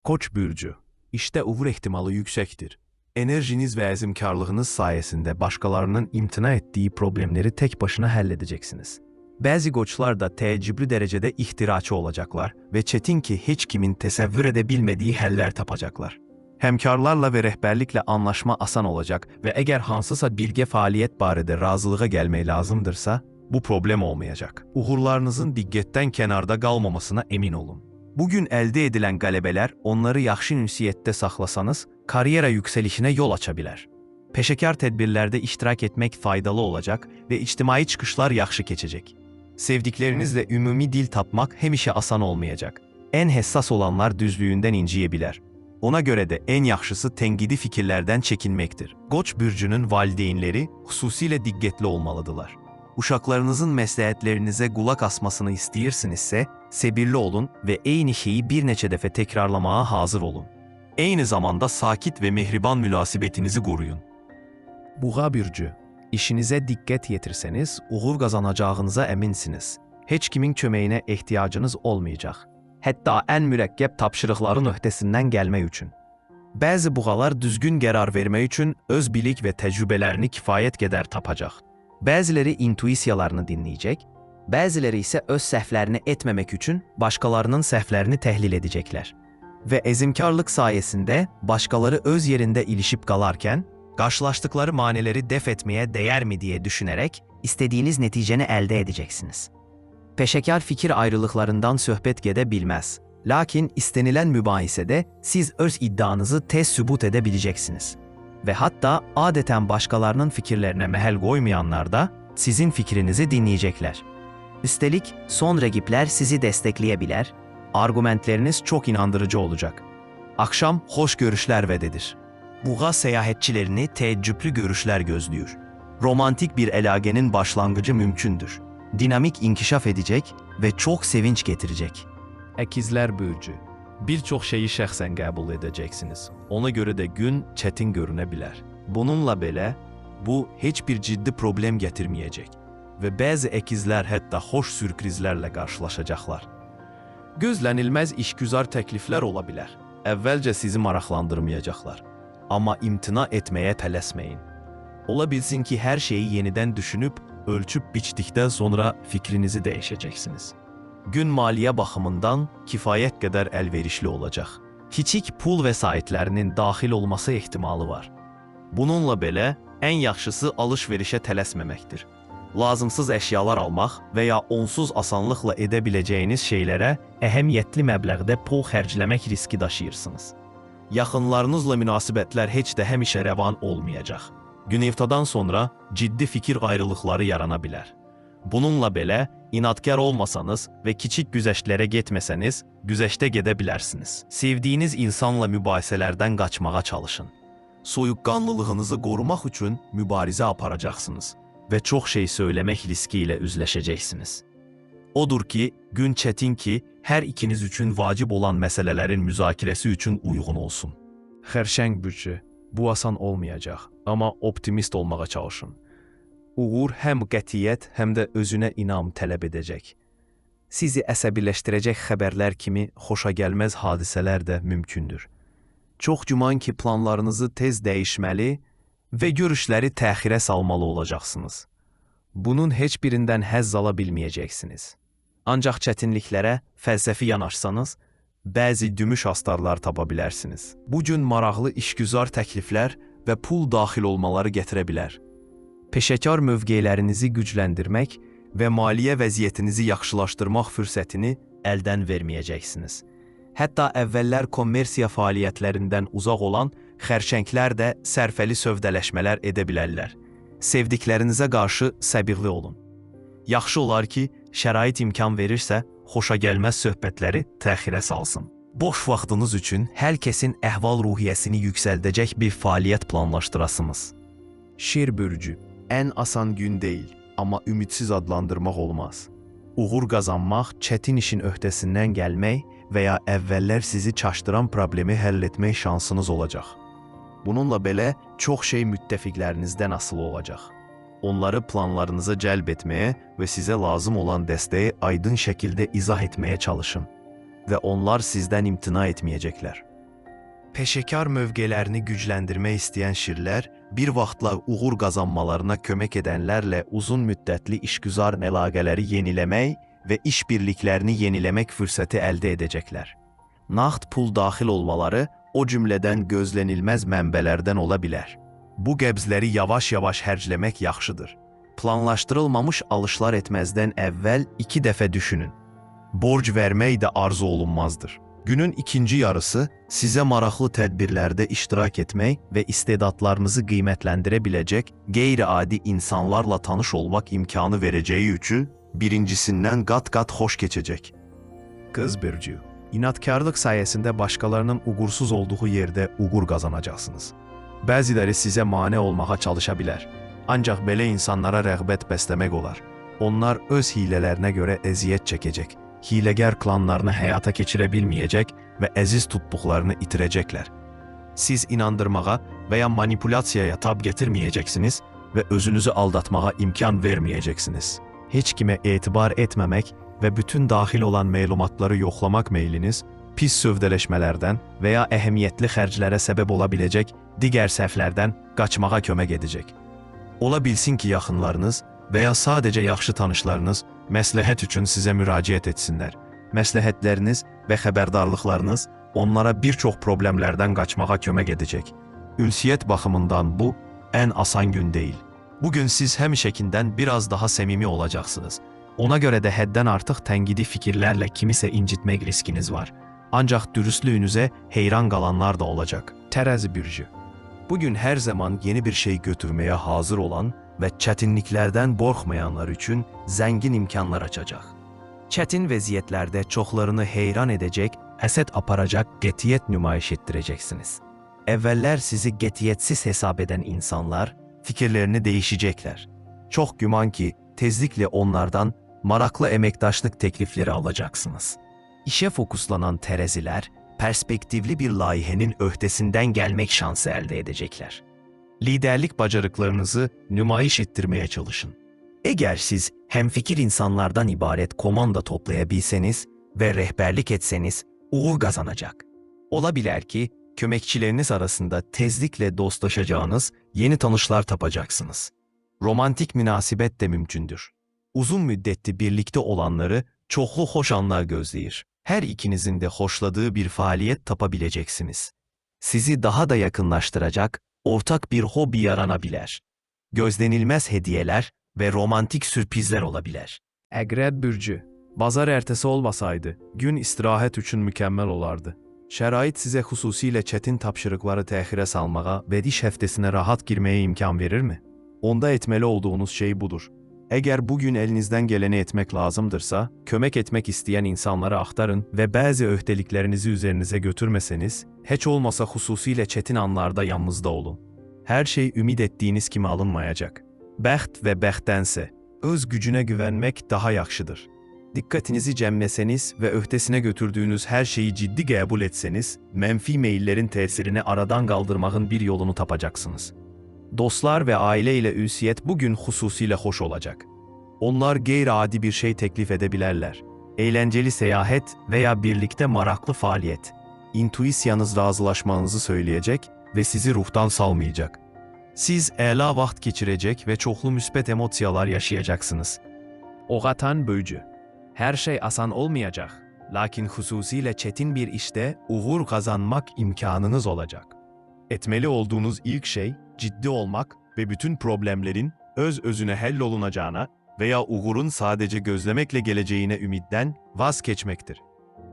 Koç bürcü, işte uğur ehtimalı yüksektir. Enerjiniz ve azimkarlığınız sayesinde başkalarının imtina ettiği problemleri tek başına halledeceksiniz. Bazı koçlar da tecrübeli derecede ihtiraçı olacaklar ve çetin ki hiç kimin tesevvür edebilmediği haller tapacaklar. Hemkarlarla ve rehberlikle anlaşma asan olacak ve eğer hansısa bilge faaliyet barədə razılığa gelmeyi lazımdırsa, bu problem olmayacak. Uğurlarınızın diqqətdən kənarda qalmamasına emin olun. Bugün əldə edilən qələbələr onları yaxşı ünsiyyətdə saxlasanız, karyera yükselişine yol açabilir. Peşəkar tədbirlərdə iştirak etmek faydalı olacak ve ictimai çıxışlar yaxşı keçəcək. Sevdiklerinizle ümumi dil tapmak həmişə asan olmayacak. En həssas olanlar düzlüğünden inciyebilir. Ona göre de en yaxşısı tenqidi fikirlerden çekinmektir. Koç bürcünün valideynləri xüsusilə diqqətli olmalıdırlar. Uşaqlarınızın məsləhətlərinizə qulaq asmasını istəyirsinizsə, səbirli olun ve eyni şeyi bir neçə dəfə tekrarlamaya hazır olun. Eyni zamanda sakit ve mehriban münasibətinizi qoruyun. Buğa bürcü, işinizə diqqət yetirseniz, uğur qazanacağınıza əminsiniz. Heç kimin köməyinə ehtiyacınız olmayacaq. Hətta ən mürəkkəb tapşırıqların öhdəsindən gəlmək üçün. Bəzi buğalar düzgün qərar vermək üçün öz bilik və təcrübələrini kifayət qədər tapacaq. Bəziləri intuisiyalarını dinləyəcək, bəziləri isə öz səhvlərini etməmək üçün başqalarının səhvlərini təhlil edəcəklər. Və əzimkarlıq sayəsində başqaları öz yerində ilişib qalarkən, qarşılaşdıkları maneləri dəf etməyə dəyərmi deyə düşünərək istədiyiniz nəticəni əldə edəcəksiniz. Peşəkar fikir ayrılıqlarından söhbət gedə bilməz. Lakin istənilən mübahisədə siz öz iddianızı tez sübut edə biləcəksiniz. Və hətta adətən başqalarının fikirlərinə məhəl qoymayanlar da sizin fikrinizi dinləyəcəklər. Üstəlik, son rəqiblər sizi dəstəkləyə bilər, argumentləriniz çox inandırıcı olacaq. Axşam xoş görüşlər vəd edir. Buğa səyahətçilərini təəccüblü görüşlər gözləyir. Romantik bir əlaqənin başlanğıcı mümkündür. Dinamik inkişaf edəcək və çox sevinç getirecek. Əkizlər bürcü, birçok şeyi şəxsən qəbul edəcəksiniz. Ona görə də gün çətin görünə bilər. Bununla belə, bu heç bir ciddi problem gətirməyəcək və bəzi əkizlər hətta xoş sürprizlərlə qarşılaşacaqlar. Gözlənilməz işgüzar təkliflər ola bilər. Əvvəlcə sizi maraqlandırmayacaqlar. Amma imtina etməyə tələsməyin. Ola bilsin ki, hər şeyi yenidən düşünüb, ölçüb biçdikdən sonra fikrinizi dəyişəcəksiniz. Gün maliyyə baxımından kifayət qədər əlverişli olacaq. Kiçik pul vəsaitlərinin daxil olması ehtimalı var. Bununla belə, ən yaxşısı alış-verişə tələsməməkdir. Lazımsız əşyalar almaq və ya onsuz asanlıqla edə biləcəyiniz şeylərə əhəmiyyətli məbləğdə pul xərcləmək riski daşıyırsınız. Yaxınlarınızla münasibətlər heç də həmişə rəvan olmayacaq. Günortadan sonra ciddi fikir ayrılıqları yarana bilər. Bununla belə, inadkar olmasanız və kiçik güzəştlərə getməsəniz, güzəştə gedə bilərsiniz. Sevdiyiniz insanla mübahisələrdən qaçmağa çalışın. Soyuqqanlılığınızı qorumaq üçün mübarizə aparacaqsınız və çox şey söyləmək riski ilə üzləşəcəksiniz. Odur ki, gün çətin ki, hər ikiniz üçün vacib olan məsələlərin müzakirəsi üçün uyğun olsun. Xərçəng bürcü, bu asan olmayacaq, amma optimist olmağa çalışın. Uğur həm qətiyyət, həm də özünə inam tələb edəcək. Sizi əsəbiləşdirəcək xəbərlər kimi xoşagəlməz hadisələr də mümkündür. Çox güman ki, planlarınızı tez dəyişməli və görüşləri təxirə salmalı olacaqsınız. Bunun heç birindən həzz ala bilməyəcəksiniz. Ancaq çətinliklərə fəlsəfi yanaşsanız, bəzi gümüş astarlar tapa bilərsiniz. Bu gün maraqlı işgüzar təkliflər və pul daxil olmaları gətirə bilər. Peşəkar mövqelərinizi gücləndirmək və maliyyə vəziyyətinizi yaxşılaşdırmaq fürsətini əldən verməyəcəksiniz. Hətta əvvəllər kommersiya fəaliyyətlərindən uzaq olan xərçənglər də sərfəli sövdələşmələr edə bilərlər. Sevdiklərinizə qarşı səbirli olun. Yaxşı olar ki, şərait imkan verirsə, xoşagəlməz söhbətləri təxirə salsın. Boş vaxtınız üçün hər kəsin əhval-ruhiyyəsini yüksəldəcək bir fəaliyyət planlaşdırasınız. Şir bürcü, ən asan gün deyil, amma ümidsiz adlandırmaq olmaz. Uğur qazanmaq, çətin işin öhdəsindən gəlmək və ya əvvəllər sizi çaşdıran problemi həll etmək şansınız olacaq. Bununla belə, çox şey müttəfiqlərinizdən asılı olacaq. Onları planlarınıza cəlb etməyə və sizə lazım olan dəstəyi aydın şəkildə izah etməyə çalışın və onlar sizdən imtina etməyəcəklər. Peşekar mövqələrini gücləndirmək istəyən şirlər, bir vaxtlar uğur qazanmalarına kömək edənlərlə uzun müddətli işgüzar əlaqələri yeniləmək və işbirliklərini yeniləmək fürsəti əldə edəcəklər. Nağd pul daxil olmaları o cümlədən gözlənilməz mənbələrdən ola bilər. Bu qəbzləri yavaş-yavaş hərcləmək yaxşıdır. Planlaşdırılmamış alışlar etməzdən əvvəl 2 dəfə düşünün. Borc vermək də arzu olunmazdır. Günün ikinci yarısı sizə maraqlı tədbirlərdə iştirak etmək və istedadlarınızı qiymətləndirə biləcək qeyri-adi insanlarla tanış olmaq imkanı verəcəyi üçün birincisindən qat-qat xoş keçəcək. Qız bürcü, inadkarlıq sayəsində başqalarının uğursuz olduğu yerdə uğur qazanacaqsınız. Bəziləri sizə mane olmağa çalışa bilər. Ancaq belə insanlara rəğbət bəsləmək olar. Onlar öz hilələrinə görə əziyyət çəkəcək. Hiləgər klanlarını həyata keçirə bilməyəcək və əziz tutduqlarını itirəcəklər. Siz inandırmağa və ya manipulyasiyaya tab gətirməyəcəksiniz və özünüzü aldatmağa imkan verməyəcəksiniz. Heç kimə etibar etməmək və bütün daxil olan məlumatları yoxlamaq meyliniz pis sövdələşmələrdən və ya əhəmiyyətli xərclərə səbəb ola biləcək digər səhvlərdən qaçmağa kömək edəcək. Ola bilsin ki, yaxınlarınız və ya sadəcə yaxşı tanışlarınız məsləhət üçün sizə müraciət etsinlər. Məsləhətləriniz və xəbərdarlıqlarınız onlara bir çox problemlərdən qaçmağa kömək edəcək. Ünsiyyət baxımından bu ən asan gün deyil. Bugün siz həmişəkindən biraz daha səmimi olacaqsınız. Ona görə də həddən artıq tənqidi fikirlərlə kimisə incitmək riskiniz var. Ancaq dürüstlüyünüzə heyran qalanlar da olacaq. Tərəzi bürcü. Bugün hər zaman yeni bir şey götürməyə hazır olan və çətinliklərdən qorxmayanlar üçün zəngin imkanlar açacaq. Çətin vəziyyətlərdə çoxlarını heyran edəcək, həsəd aparacaq qətiyyət nümayiş etdirəcəksiniz. Əvvəllər sizi qətiyyətsiz hesab edən insanlar fikirlərini dəyişəcəklər. Çox güman ki, tezliklə onlardan maraqlı əməkdaşlıq təklifləri alacaqsınız. İşə fokuslanan tərəzilər, perspektivli bir layihənin öhdəsindən gəlmək şansı əldə edəcəklər. Liderlik bacarıqlarınızı nümayiş etdirməyə çalışın. Əgər siz həmfikir insanlardan ibarət komanda toplaya bilsəniz və rəhbərlik etsəniz, uğur qazanacaq. Ola bilər ki, köməkçiləriniz arasında tezliklə dostlaşacağınız yeni tanışlar tapacaqsınız. Romantik münasibət də mümkündür. Uzun müddətli birlikdə olanları çoxlu xoş anlar gözləyir. Hər ikinizin də xoşladığı bir fəaliyyət tapa biləcəksiniz. Sizi daha da yaxınlaşdıracaq, ortak bir hobi yarana bilər. Gözlənilməz hədiyyələr və romantik sürprizlər ola bilər. Əqrəb bürcü, bazar ertəsi olmasaydı, gün istirahət üçün mükəmməl olardı. Şərait sizə xüsusilə çətin tapşırıqları təxirə salmağa və iş həftəsinə rahat girməyə imkan verirmi? Onda etməli olduğunuz şey budur. Əgər bugün əlinizdən gələni etmək lazımdırsa, kömək etmək istəyən insanları axtarın və bəzi öhdəliklərinizi üzərinizə götürməsəniz, heç olmasa xüsusilə çətin anlarda yanınızda olun. Hər şey ümid etdiyiniz kimi alınmayacaq. Bəxt və bəxtdənsə, öz gücünə güvənmək daha yaxşıdır. Diqqətinizi cəmləsəniz və öhdəsinə götürdüyünüz hər şeyi ciddi qəbul etsəniz, mənfi meyllərin təsirini aradan qaldırmağın bir yolunu tapacaqsınız. Dostlar və ailə ilə ünsiyyət bugün xüsusilə xoş olacaq. Onlar qeyri-adi bir şey təklif edə bilərlər. Əyləncəli səyahət və ya birlikdə maraqlı fəaliyyət. İntuisiyanız razılaşmanızı söyləyəcək və sizi ruhdan salmayacaq. Siz əla vaxt keçirəcək və çoxlu müsbət emosiyalar yaşayacaqsınız. Oğatan bölcü. Hər şey asan olmayacaq, lakin xüsusilə çətin bir işdə uğur qazanmaq imkanınız olacaq. Etməli olduğunuz ilk şey ciddi olmaq və bütün problemlərin öz-özünə həll olunacağına və ya uğurun sadəcə gözləməklə gələcəyinə ümiddən vaz keçməkdir.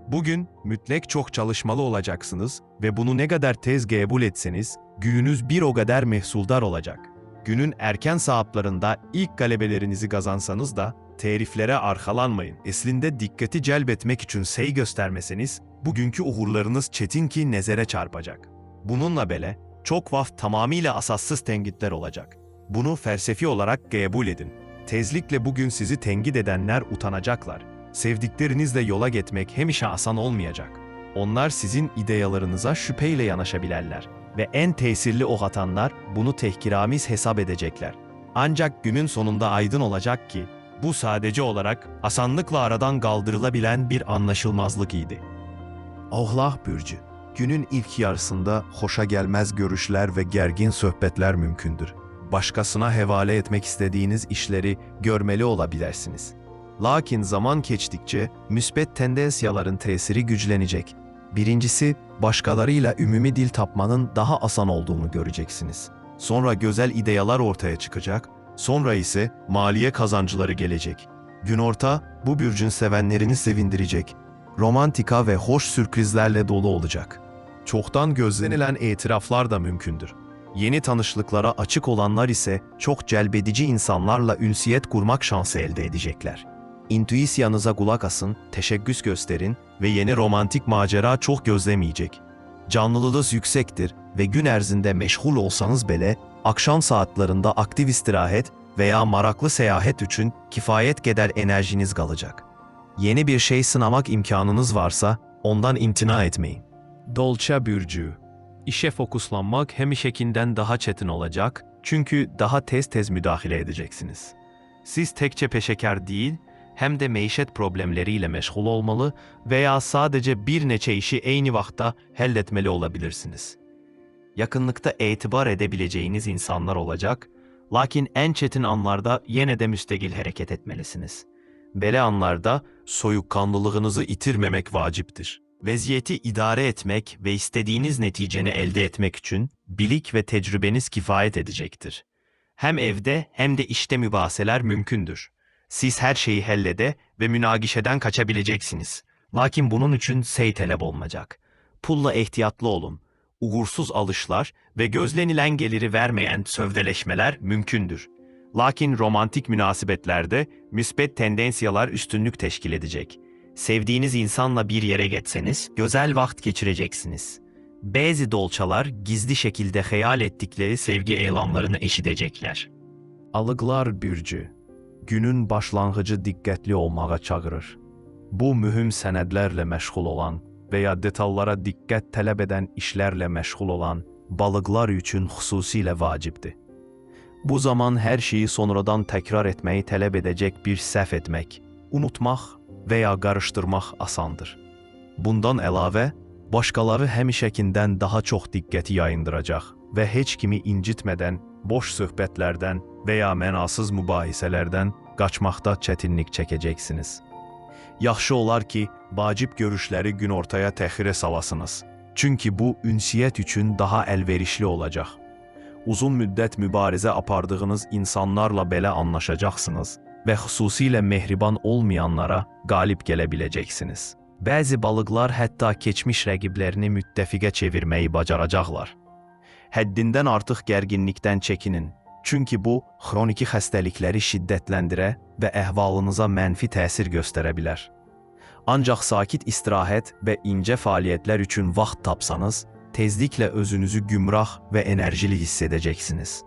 Bugün mütləq çox çalışmalı olacaqsınız və bunu nə qədər tez qəbul etseniz, gününüz bir o qədər məhsuldar olacaq. Günün erkən saatlarında ilk qələbələrinizi qazansanız da, təriflərə arxalanmayın. Əslində diqqəti cəlb etmək üçün səy göstərməseniz, bugünkü uğurlarınız çətin ki nəzərə çarpacaq. Bununla belə, çox vaxt tamamilə asassız tənqidlər olacaq. Bunu fəlsəfi olaraq qəbul edin. Tezliklə bugün sizi tənqid edənlər utanacaqlar. Sevdiklerinizlə yola getmək həmişə asan olmayacaq. Onlar sizin ideyalarınıza şübhə ilə yanaşa bilərlər və ən təsirli ox atanlar bunu təhqiramiz hesab edəcəklər. Ancaq günün sonunda aydın olacaq ki, bu sadəcə olaraq asanlıqla aradan qaldırıla bilən bir anlaşılmazlıq idi. Oğlaq bürcü. Günün ilk yarısında xoşa gəlməz görüşlər və gərgin söhbətlər mümkündür. Başqasına həvalə etmək istədiyiniz işləri görməli ola bilərsiniz. Lakin zaman keçdikcə müsbət tendensiyaların təsiri güclənəcək. Birincisi, başqalarıyla ümumi dil tapmanın daha asan olduğunu göreceksiniz. Sonra gözəl ideyalar ortaya çıkacak, sonra ise maliye kazancıları gelecek. Günorta bu bürcün sevenlerini sevindirecek. Romantika ve hoş sürprizlerle dolu olacak. Çoktan gözlenilen itiraflar da mümkündür. Yeni tanışlıklara açık olanlar ise çok celbedici insanlarla ünsiyet kurmak şansı elde edecekler. İntüisyanıza kulak asın, teşebbüs gösterin ve yeni romantik macera çok gözlemeyecek. Canlılığınız yüksektir ve gün ərzində meşgul olsanız bile, akşam saatlerinde aktif istirahat veya maraklı seyahat için kifayet kadar enerjiniz kalacak. Yeni bir şey sınamak imkanınız varsa, ondan imtina etmeyin. Dolça bürcü. İşe fokuslanmak hem işekinden daha çetin olacak, çünkü daha tez müdahale edeceksiniz. Siz tekçe peşekar değil, hem de meişet problemleriyle meşgul olmalı veya sadece bir neçe işi aynı vaxtda halletmeli olabilirsiniz. Yakınlıkta etibar edebileceğiniz insanlar olacak, lakin en çetin anlarda yine de müstegil hareket etmelisiniz. Böyle anlarda soyukkanlılığınızı itirmemek vaciptir. Vaziyeti idare etmek ve istediğiniz neticeni elde etmek için bilik ve tecrübeniz kifayet edecektir. Hem evde hem de işte mübahaseler mümkündür. Siz her şeyi hallede ve münagişeden kaçabileceksiniz. Lakin bunun için talep olmayacak. Pulla ihtiyatlı olun. Uğursuz alışlar ve gözlenilen geliri vermeyen sövdeleşmeler mümkündür. Lakin romantik münasebetlerde müsbet tendensiyalar üstünlük teşkil edecek. Sevdiğiniz insanla bir yere geçseniz güzel vakit geçireceksiniz. Bazı dolçalar gizli şekilde hayal ettikleri sevgi elanlarını eşidecekler. Alıqlar bürcü. Günün başlanğıcı diqqətli olmağa çağırır. Bu mühüm sənədlərlə məşğul olan veya detallara diqqət tələb edən işlərlə məşğul olan balıqlar üçün xüsusilə vacibdir. Bu zaman hər şeyi sonradan təkrar etməyi tələb edəcək bir səhv etmək, unutmaq veya qarışdırmaq asandır. Bundan əlavə, başqaları həmişəkindən daha çox diqqəti yayındıracaq və heç kimi incitmədən boş söhbətlərdən veya mənasız mübahisələrdən qaçmaqda çətinlik çəkəcəksiniz. Yaxşı olar ki, vacib görüşləri günortaya təxirə salasınız. Çünki bu, ünsiyyət üçün daha əlverişli olacaq. Uzun müddət mübarizə apardığınız insanlarla belə anlaşacaqsınız və xüsusilə mehriban olmayanlara qalib gələ biləcəksiniz. Bəzi balıqlar hətta keçmiş rəqiblərini müttəfiqə çevirməyi bacaracaqlar. Həddindən artıq gərginlikdən çəkinin. Çünki bu, xroniki xəstəlikləri şiddətləndirə və əhvalınıza mənfi təsir göstərə bilər. Ancaq sakit istirahət və incə fəaliyyətlər üçün vaxt tapsanız, tezliklə özünüzü gümrah və enerjili hiss edəcəksiniz.